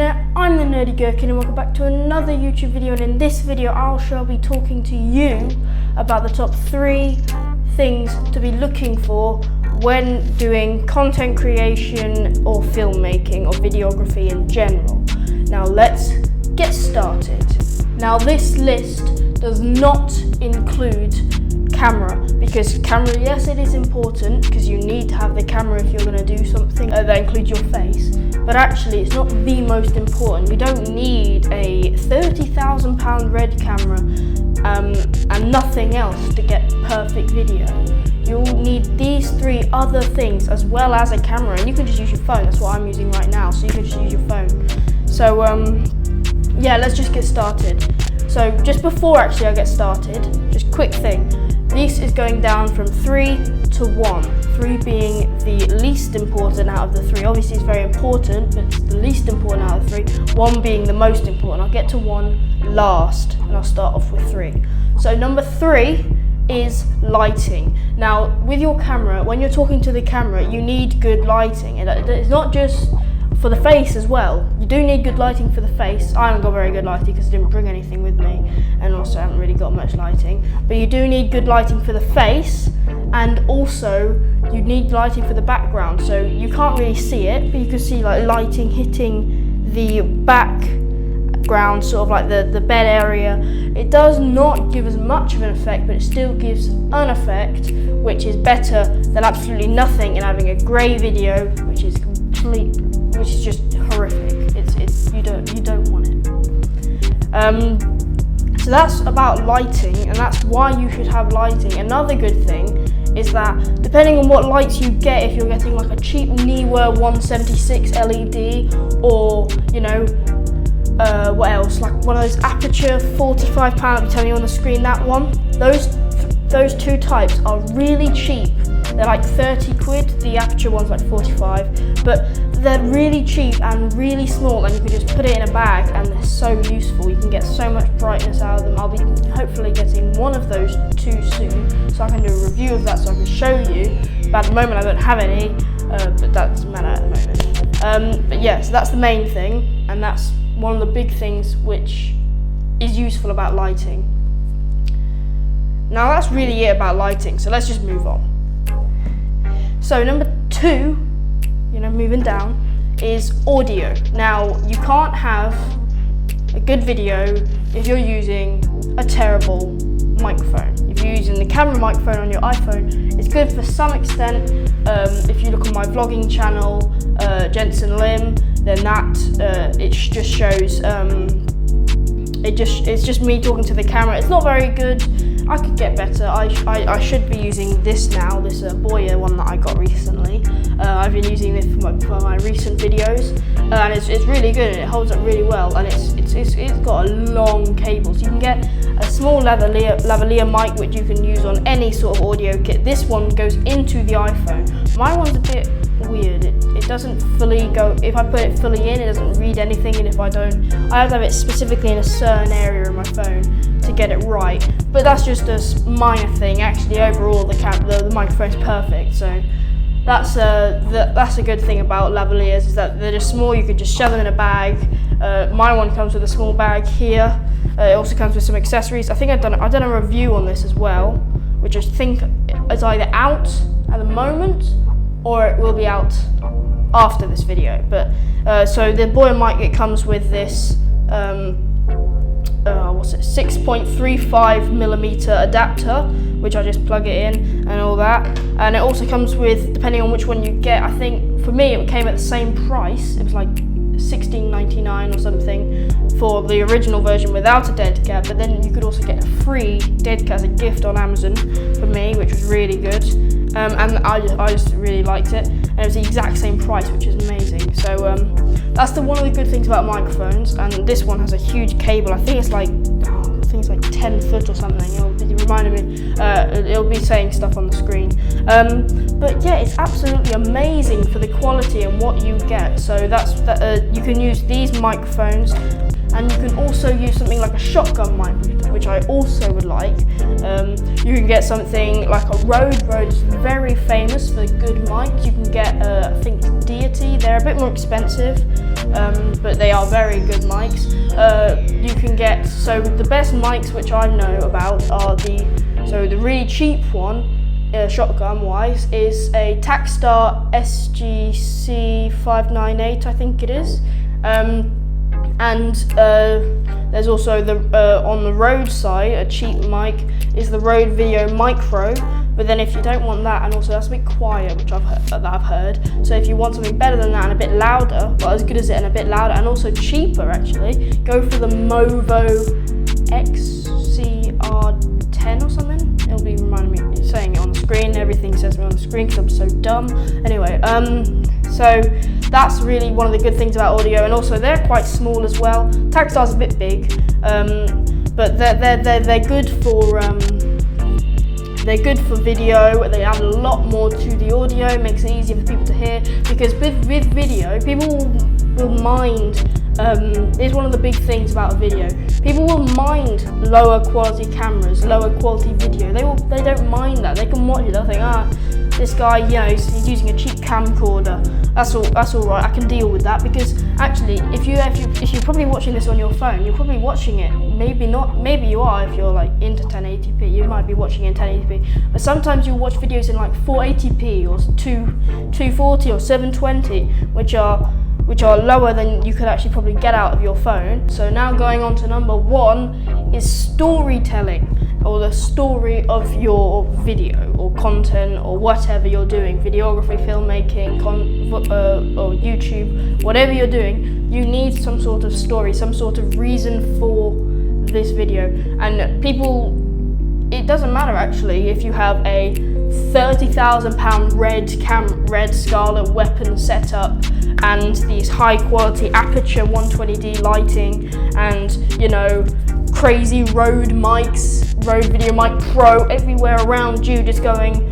there, I'm the Nerdy Gherkin and welcome back to another YouTube video, and in this video I shall be talking to you about the top 3 things to be looking for when doing content creation or filmmaking or videography in general. Now let's get started. Now this list does not include camera, because camera, yes, it is important because you need to have the camera if you're going to do something that includes your face, but actually it's not the most important. You don't need a £30,000 red camera and nothing else to get perfect video. You'll need these 3 other things as well as a camera, and you can just use your phone. That's what I'm using right now, so you can just use your phone. So yeah, let's just get started. So just before actually I get started, just quick thing. This is going down from 3 to 1. 3 being the least important out of the 3. Obviously it's very important, but it's the least important out of the 3. 1 being the most important. I'll get to 1 last, and I'll start off with 3. So number 3 is lighting. Now with your camera, when you're talking to the camera, you need good lighting. And it's not just for the face as well. You do need good lighting for the face. I haven't got very good lighting because I didn't bring anything with me, and also I haven't really got much lighting. But you do need good lighting for the face, and also you need lighting for the background. So you can't really see it, but you can see like lighting hitting the background, sort of like the bed area. It does not give as much of an effect, but it still gives an effect, which is better than absolutely nothing and having a grey video, which is just horrific. You don't want it. So that's about lighting, and that's why you should have lighting. Another good thing is that depending on what lights you get, if you're getting like a cheap Neewer 176 LED, or you know, what else, like one of those Aperture £45, I'll be telling you on the screen, that one. Those 2 types are really cheap. They're like 30 quid, the Aperture one's like 45, but they're really cheap and really small, and you can just put it in a bag, and they're so useful. You can get so much brightness out of them. I'll be hopefully getting one of those 2 soon, so I can do a review of that so I can show you. But at the moment I don't have any, but that doesn't matter at the moment. But yeah, so that's the main thing, and that's one of the big things which is useful about lighting. Now that's really it about lighting, so let's just move on. So number 2, moving down, is audio. Now you can't have a good video if you're using a terrible microphone. If you're using the camera microphone on your iPhone, it's good for some extent. If you look on my vlogging channel, Jensen Lim, then that it just shows. It's just me talking to the camera. It's not very good. I could get better. I should be using this now, this Boya one that I got recently. I've been using this for my recent videos, and it's really good, and it holds up really well, and it's got a long cable, so you can get a small lavalier mic which you can use on any sort of audio kit. This one goes into the iPhone. My one's a bit weird. It doesn't fully go. If I put it fully in, it doesn't read anything, and if I don't, I have to have it specifically in a certain area of my phone to get it right. But that's just a minor thing. Actually, overall, the microphone's perfect. So that's a good thing about lavaliers, is that they're just small. You can just shove them in a bag. My one comes with a small bag here. It also comes with some accessories. I think I've done a review on this as well, which I think is either out at the moment or it will be out after this video. But so the Boya mic, it comes with this 6.35mm adapter, which I just plug it in and all that. And it also comes with, depending on which one you get, I think for me it came at the same price. It was like $16.99 or something for the original version without a dead cat, but then you could also get a free dead cat as a gift on Amazon for me, which was really good. And I just really liked it, and it was the exact same price, which is amazing. So that's one of the good things about microphones. And this one has a huge cable. I think it's like 10 foot or something. It reminded me. It'll be saying stuff on the screen. But yeah, it's absolutely amazing for the quality and what you get. So you can use these microphones, and you can also use something like a shotgun mic, which I also would like. You can get something like a Rode. Rode's very famous for good mics. You can get, I think, Deity. They're a bit more expensive, but they are very good mics. You can get, so the best mics which I know about are the really cheap one, shotgun wise, is a Takstar SGC 598, I think it is. And there's also on the Rode side, a cheap mic is the Rode Video Micro. But then if you don't want that, and also that's a bit quiet, which I've heard. So if you want something better than that and a bit louder, well, as good as it and a bit louder, and also cheaper actually, go for the Movo XCR10 or something. It'll be reminding me, saying it on the screen. Everything says me on the screen because I'm so dumb. Anyway, so that's really one of the good things about audio, and also they're quite small as well. Takstar's a bit big, but they're good for video. They add a lot more to the audio. It makes it easier for people to hear, because with video, people will mind. It's one of the big things about a video. People will mind lower quality cameras, lower quality video. They don't mind that. They can watch it. They'll think, this guy, he's using a cheap camcorder. That's all right. I can deal with that, because actually, if you're probably watching this on your phone, you're probably watching it. Maybe not. Maybe you are if you're like into 1080p. You might be watching it in 1080p. But sometimes you'll watch videos in like 480p or 240 or 720, which are lower than you could actually probably get out of your phone. So now going on to number 1 is storytelling, or the story of your video or content or whatever you're doing, videography, filmmaking, or YouTube, whatever you're doing, you need some sort of story, some sort of reason for this video. And people, it doesn't matter actually if you have a £30,000 red Scarlet weapon setup and these high quality aperture 120D lighting and crazy Rode mics, Rode Video Mic Pro everywhere around you, just going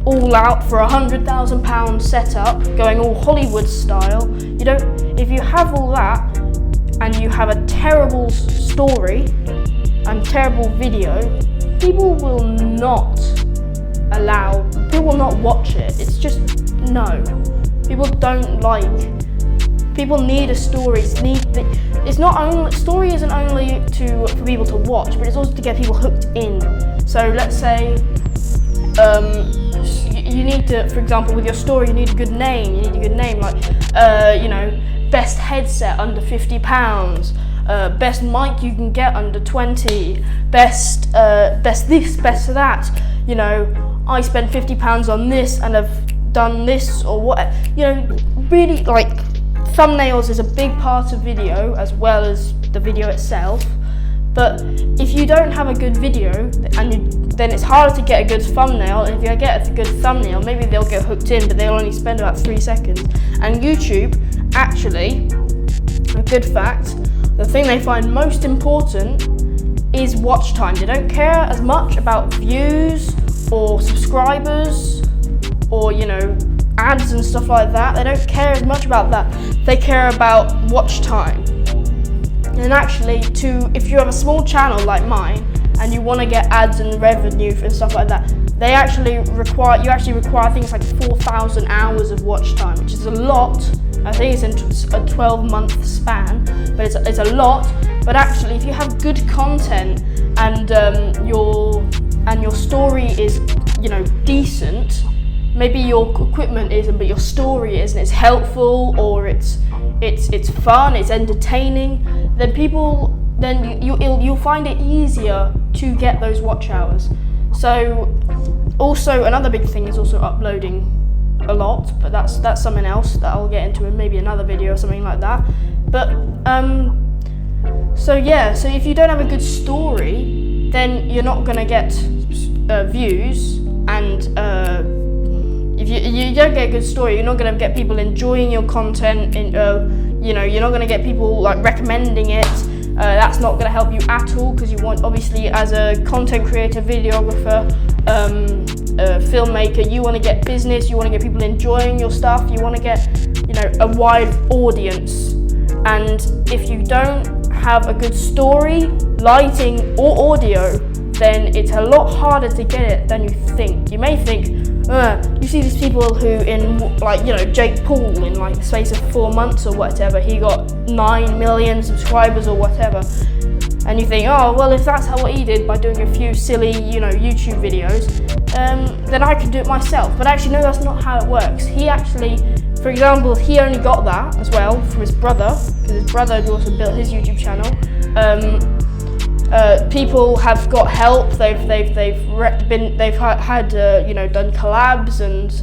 all out for £100,000 setup, going all Hollywood style. If you have all that and you have a terrible story and terrible video, people will not watch it. It's just no. People don't people need a story. Story isn't only for people to watch, but it's also to get people hooked in. So let's say you need to, for example, with your story, you need a good name. You need a good name like best headset under £50, best mic you can get under 20, best this, best that. I spent £50 on this and have done this, or what. Really, like, thumbnails is a big part of video as well as the video itself. But if you don't have a good video, then it's harder to get a good thumbnail. And if you get a good thumbnail, maybe they'll get hooked in, but they'll only spend about 3 seconds. And YouTube, actually, a good fact, the thing they find most important is watch time. They don't care as much about views or subscribers or ads and stuff like that. They don't care as much about that. They care about watch time. And actually, if you have a small channel like mine and you want to get ads and revenue and stuff like that, you actually require things like 4,000 hours of watch time, which is a lot. I think it's in a 12-month span, but it's a lot. But actually, if you have good content and your story is decent, maybe your equipment isn't, but your story is, and it's helpful, or it's fun, it's entertaining, then you'll find it easier to get those watch hours. So also another big thing is also uploading a lot, but that's something else that I'll get into in maybe another video or something like that. But so if you don't have a good story, then you're not gonna get views, and if you don't get a good story, you're not going to get people enjoying your content. You're not going to get people like recommending it. That's not going to help you at all, because you want, obviously, as a content creator, videographer, filmmaker, you want to get business. You want to get people enjoying your stuff. You want to get a wide audience. And if you don't have a good story, lighting or audio, then it's a lot harder to get it than you think. You may think, you see these people who in like, you know, Jake Paul in like the space of 4 months or whatever, he got 9 million subscribers or whatever. And you think, oh, well, if that's what he did by doing a few silly, you know, YouTube videos, then I can do it myself. But actually, no, that's not how it works. He actually, for example, he only got that as well from his brother, because his brother had also built his YouTube channel. People have got help. They've had you know, done collabs, and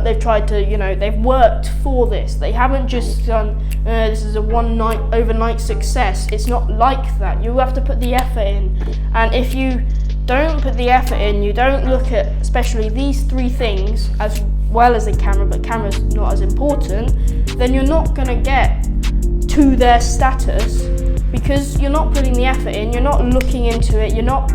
they've tried to, you know, they've worked for this. They haven't just done this is a overnight success. It's not like that. You have to put the effort in, and if you don't put the effort in, you don't look at especially these 3 things as well as the camera, but camera's not as important, then you're not going to get to their status, because you're not putting the effort in, you're not looking into it, you're not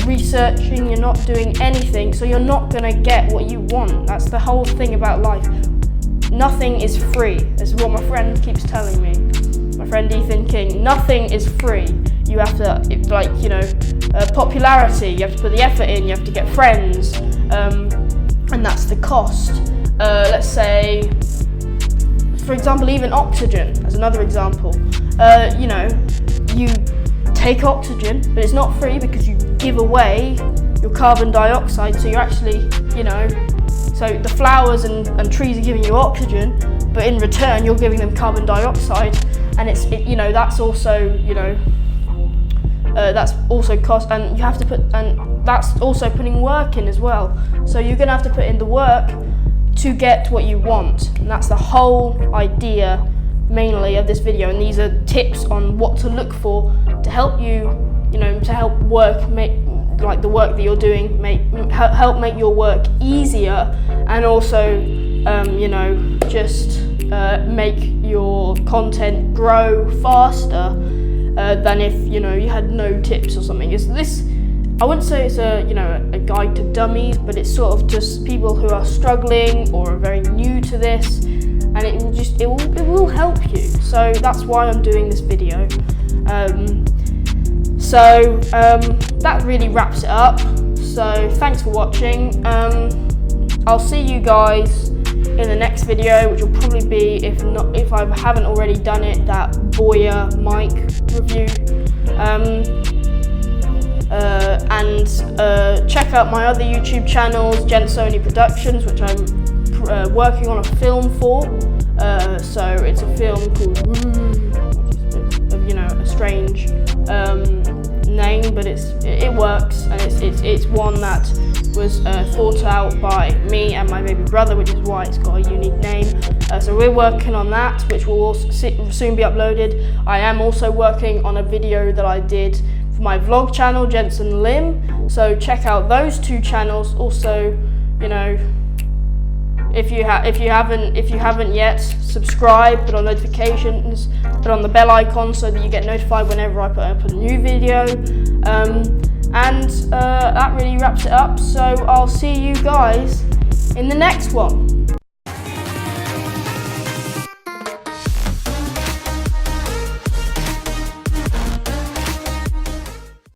researching, you're not doing anything, so you're not going to get what you want. That's the whole thing about life. Nothing is free. This is what my friend keeps telling me. My friend Ethan King. Nothing is free. You have to, like, you know, popularity, you have to put the effort in, you have to get friends, and that's the cost. Let's say, for example, even oxygen, as another example. You know, you take oxygen, but it's not free because you give away your carbon dioxide. So you're actually, you know, so the flowers and trees are giving you oxygen, but in return you're giving them carbon dioxide, and you know, that's also, you know, that's also cost, and you have to put, and that's also putting work in as well. So you're gonna have to put in the work to get what you want, and that's the whole idea mainly of this video. And these are tips on what to look for to help you, you know, to help make like the work that you're doing help make your work easier, and also you know, just make your content grow faster than if, you know, you had no tips or something. I wouldn't say it's a, you know, a guide to dummies, but it's sort of just people who are struggling or are very new to this, and it will help you. So that's why I'm doing this video. That really wraps it up. So thanks for watching. I'll see you guys in the next video, which will probably be, if I haven't already done it, that Boya mic review. And check out my other YouTube channels, Sony Productions, which I'm working on a film for. So it's a film called which is a bit of, you know, a strange name, but it works, and it's one that was thought out by me and my baby brother, which is why it's got a unique name. So we're working on that, which will also soon be uploaded. I am also working on a video that I did for my vlog channel, Jensen Lim. So check out those 2 channels. Also, you know, if you haven't yet, subscribe, put on notifications, put on the bell icon so that you get notified whenever I put up a new video. That really wraps it up. So I'll see you guys in the next one.